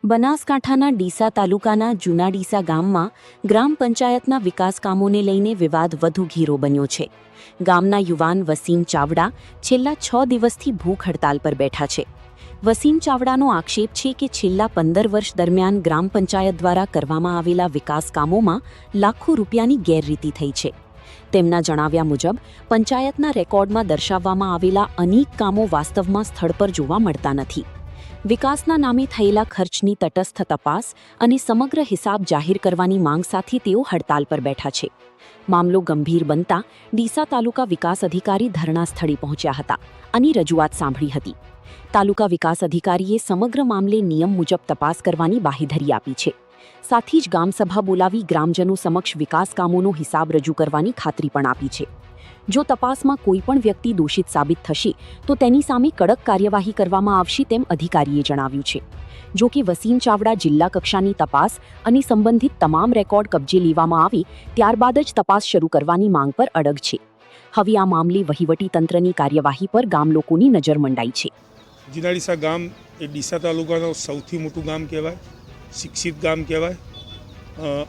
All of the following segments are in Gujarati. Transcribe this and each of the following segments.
બનાસકાંઠાના ડીસા તાલુકાના જૂના ડીસા ગામમાં ગ્રામ પંચાયતના વિકાસ કામોને લઈને વિવાદ વધુ ઘેરો બન્યો છે. ગામના યુવાન વસીમ ચાવડા છેલ્લા 6 દિવસથી ભૂખ હડતાલ પર બેઠા છે. વસીમ ચાવડાનો આક્ષેપ છે કે છેલ્લા 15 વર્ષ દરમિયાન ગ્રામ પંચાયત દ્વારા કરવામાં આવેલા વિકાસ કામોમાં લાખો રૂપિયાની ગેરરીતિ થઈ છે. તેમના જણાવ્યા મુજબ પંચાયતના રેકોર્ડમાં દર્શાવવામાં આવેલા અનેક કામો વાસ્તવમાં સ્થળ પર જોવા મળતા નથી. વિકાસના નામે થયેલા ખર્ચની તટસ્થ તપાસ અને સમગ્ર હિસાબ જાહેર કરવાની માંગ સાથે તેઓ હડતાલ પર બેઠા છે. મામલો ગંભીર બનતા ડીસા તાલુકા વિકાસ અધિકારી ધરણા સ્થળે પહોંચ્યા હતા અને રજૂઆત સાંભળી હતી. તાલુકા વિકાસ અધિકારીએ સમગ્ર મામલે નિયમ મુજબ તપાસ કરવાની બાંહેધરી આપી છે. સાથે જ ગામસભા બોલાવી ગ્રામજનો સમક્ષ વિકાસ કામોનો હિસાબ રજૂ કરવાની ખાતરી પણ આપી છે. જો તપાસમાં કોઈ પણ વ્યક્તિ દોષિત સાબિત થશે તો તેની સામે કડક કાર્યવાહી કરવામાં આવશે તેમ અધિકારીએ જણાવ્યું છે. જો કે વસીમ ચાવડા જિલ્લા કક્ષાની તપાસ અને સંબંધિત તમામ રેકોર્ડ કબજે લેવામાં આવે ત્યારબાદ જ તપાસ શરૂ કરવાની માંગ પર અડગ છે. હવે આ મામલે વહીવટીતંત્રની કાર્યવાહી પર ગામ લોકોની નજર મંડાઈ છે. જૂના ડીસા ગામ એ ડીસા તાલુકાનું સૌથી મોટું ગામ કહેવાય, શિક્ષિત ગામ કહેવાય.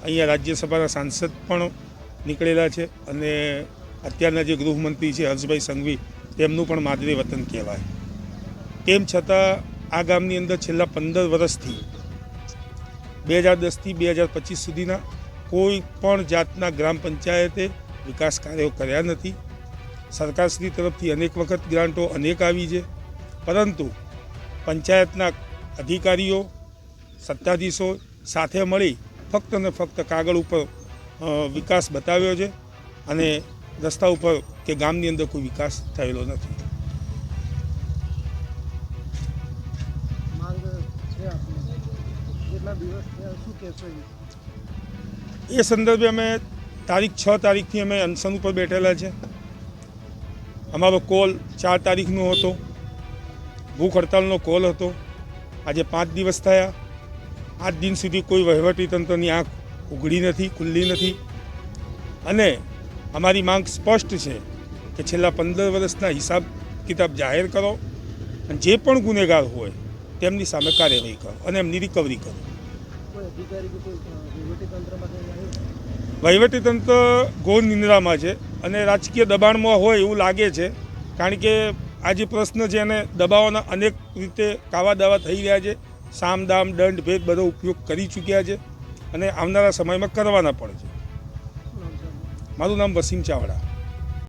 અહીંયા રાજ્યસભાના સાંસદ પણ નીકળેલા છે અને અત્યારના જે ગૃહમંત્રી છે હર્ષભાઈ સંઘવી તેમનું પણ માદરે વતન કહેવાય. તેમ છતાં આ ગામની અંદર છેલ્લા 15 વર્ષથી 2010થી 2025 સુધીના કોઈ પણ જાતના ગ્રામ પંચાયતે વિકાસ કાર્યો કર્યા નથી. સરકારશ્રી તરફથી અનેક વખત ગ્રાન્ટો અનેક આવી છે, પરંતુ પંચાયતના અધિકારીઓ સત્તાધીશો સાથે મળી ફક્ત ને ફક્ત કાગળ ઉપર વિકાસ બતાવ્યો છે અને રસ્તા ઉપર કે ગામની અંદર કોઈ વિકાસ થયેલો નથી. એ સંદર્ભે અમે તારીખ 6 તારીખથી અમે અનશન ઉપર બેઠેલા છે. અમારો કોલ 4 તારીખનો હતો, ભૂખ હડતાલનો કોલ હતો. આજે 5 દિવસ થયા. આજ દિન સુધી કોઈ વહીવટીતંત્રની આંખ ઉઘડી નથી, ખુલ્લી નથી અને અમારી માંગ સ્પષ્ટ છે કે છેલ્લા 15 વર્ષના હિસાબ કિતાબ જાહેર કરો અને જે પણ ગુનેગાર હોય તેમની સામે કાર્યવાહી કરો અને એમની રિકવરી કરો. વહીવટીતંત્ર ઘોર નિંદ્રામાં છે અને રાજકીય દબાણમાં હોય એવું લાગે છે, કારણ કે આ જે પ્રશ્ન છે એને દબાવવાના અનેક રીતે કાવા દાવા થઈ રહ્યા છે. સામ દામ દંડ ભેદ બધો ઉપયોગ કરી ચૂક્યા છે અને આવનારા સમયમાં કરવાના પણ છે. મારું નામ વસીમ ચાવડા.